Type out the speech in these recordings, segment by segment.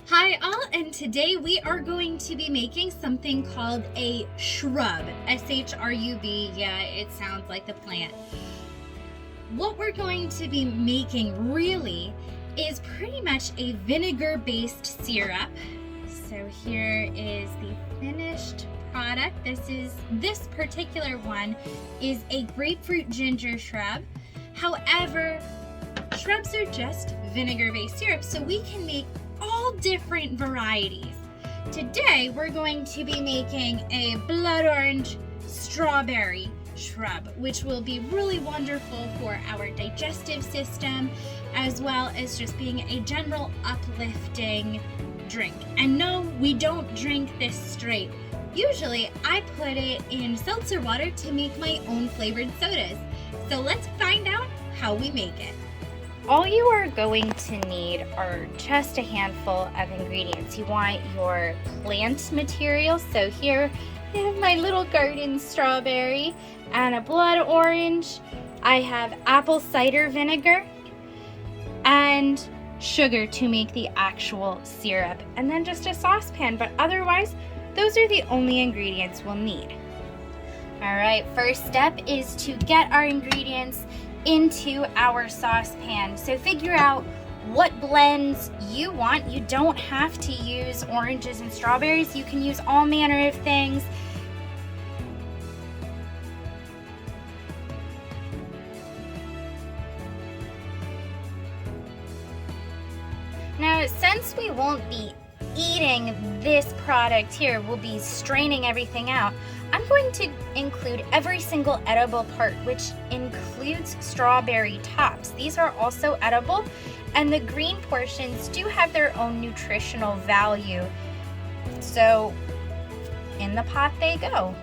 Hi all, and today we are going to be making something called a shrub. S-H-R-U-B, yeah, it sounds like the plant. What we're going to be making really is pretty much a vinegar-based syrup. So here is the finished product. This particular one is a grapefruit ginger shrub. However, shrubs are just vinegar-based syrup, so we can make all different varieties. Today we're going to be making a blood orange strawberry shrub, which will be really wonderful for our digestive system, as well as just being a general uplifting drink. And no, we don't drink this straight. Usually I put it in seltzer water to make my own flavored sodas. So let's find out how we make it. All you are going to need are just a handful of ingredients. You want your plant material. So here I have my little garden strawberry and a blood orange. I have apple cider vinegar and sugar to make the actual syrup, and then just a saucepan. But otherwise, those are the only ingredients we'll need. All right, first step is to get our ingredients into our saucepan. So figure out what blends you want. You don't have to use oranges and strawberries. You can use all manner of things. Now, since we won't be eating this product here, we'll be straining everything out. I'm going to include every single edible part, which includes strawberry tops. These are also edible, and the green portions do have their own nutritional value. So in the pot they go.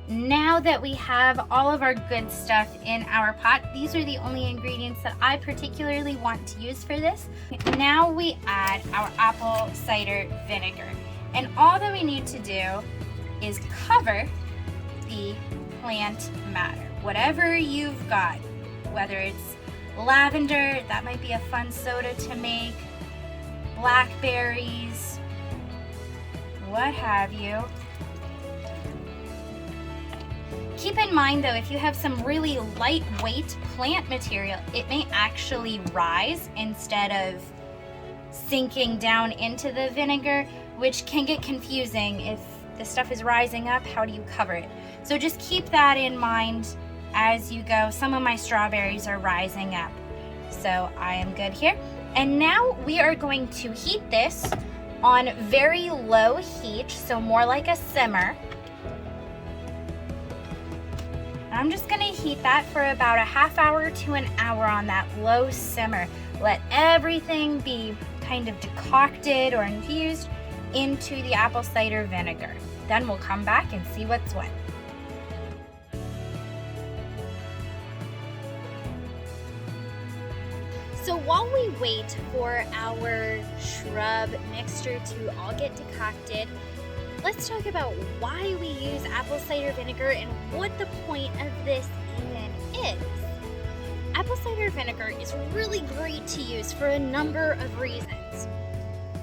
Now that we have all of our good stuff in our pot, these are the only ingredients that I particularly want to use for this. Now we add our apple cider vinegar. And all that we need to do is cover the plant matter. Whatever you've got, whether it's lavender, that might be a fun soda to make, blackberries, what have you. Keep in mind though, if you have some really lightweight plant material, it may actually rise instead of sinking down into the vinegar, which can get confusing. If the stuff is rising up, how do you cover it? So just keep that in mind as you go. Some of my strawberries are rising up, so I am good here. And now we are going to heat this on very low heat, so more like a simmer. I'm just gonna heat that for about a half hour to an hour on that low simmer. Let everything be kind of decocted or infused into the apple cider vinegar. Then we'll come back and see what's what. So while we wait for our shrub mixture to all get decocted, let's talk about why we use apple cider vinegar and what the point of this even is. Apple cider vinegar is really great to use for a number of reasons.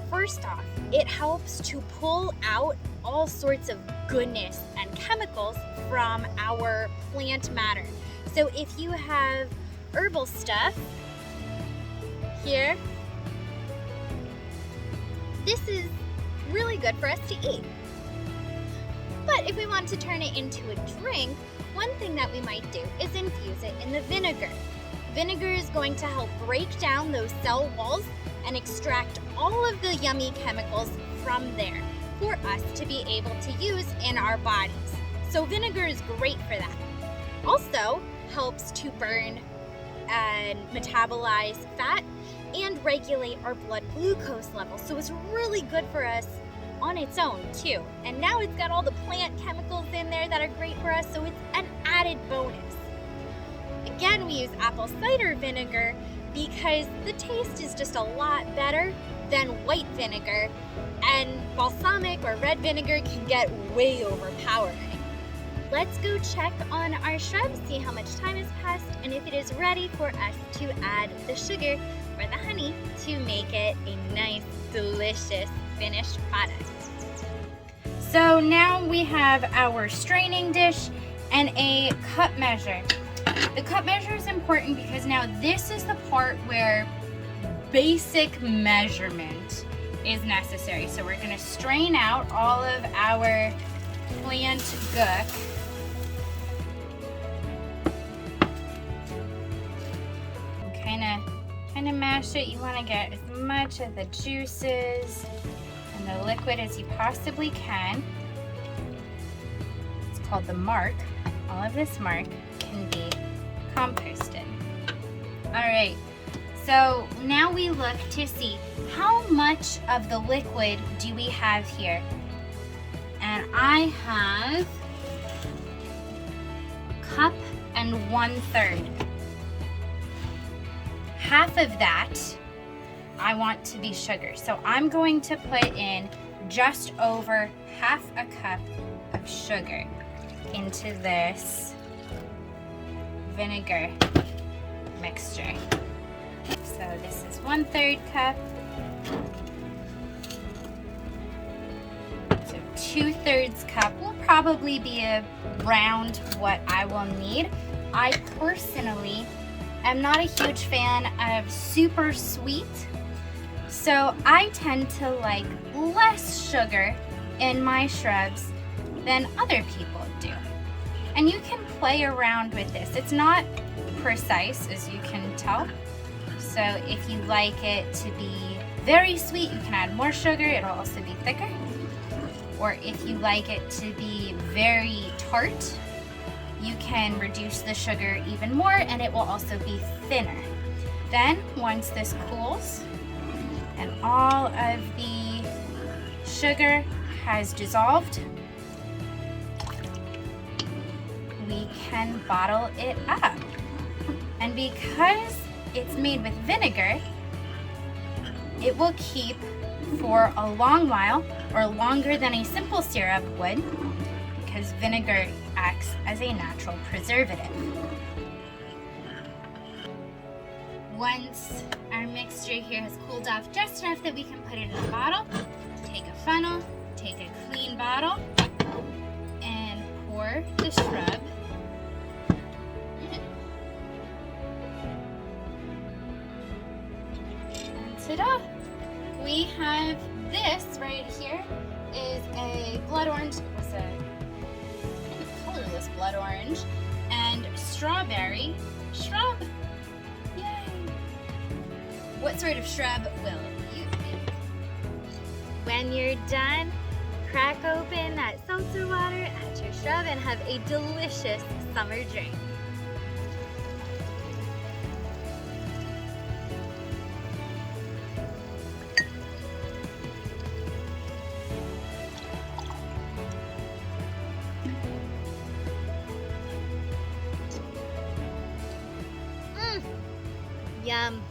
First off, it helps to pull out all sorts of goodness and chemicals from our plant matter. So if you have herbal stuff here, this is really good for us to eat. But if we want to turn it into a drink, one thing that we might do is infuse it in the vinegar. Vinegar is going to help break down those cell walls and extract all of the yummy chemicals from there for us to be able to use in our bodies. So vinegar is great for that. Also helps to burn and metabolize fat and regulate our blood glucose levels. So it's really good for us on its own too. And now it's got all the plant chemicals in there that are great for us, so it's an added bonus. Again, we use apple cider vinegar because the taste is just a lot better than white vinegar, and balsamic or red vinegar can get way overpowering. let's go check on our shrub, see how much time has passed, and if it is ready for us to add the sugar or the honey to make it a nice, delicious finished product. So now we have our straining dish and a cup measure. The cup measure is important because now this is the part where basic measurement is necessary. So we're going to strain out all of our plant gook. Kind of mash it. You want to get as much of the juices and the liquid as you possibly can. It's called the marc. All of this marc can be composted. All right, so now we look to see how much of the liquid do we have here. And I have 1/cup. Half of that I want to be sugar. So I'm going to put in just over 1/2 cup of sugar into this vinegar mixture. So this is 1/3 cup. So 2/3 cup will probably be around what I will need. I personally am not a huge fan of super sweet, so I tend to like less sugar in my shrubs than other people do. And you can play around with this. It's not precise, as you can tell. So if you like it to be very sweet, you can add more sugar. It'll also be thicker. Or if you like it to be very tart, you can reduce the sugar even more and it will also be thinner. Then once this cools and all of the sugar has dissolved, we can bottle it up. And because it's made with vinegar, it will keep for a long while, or longer than a simple syrup would, because vinegar acts as a natural preservative. Once our mixture here has cooled off just enough that we can put it in a bottle, take a funnel, take a clean bottle, and pour the shrub in. And ta-da! We have this right here is a blood orange. It was a colorless blood orange and strawberry shrub. Yay! What sort of shrub will you make? When you're done, crack open that seltzer water, add your shrub, and have a delicious summer drink. Yum.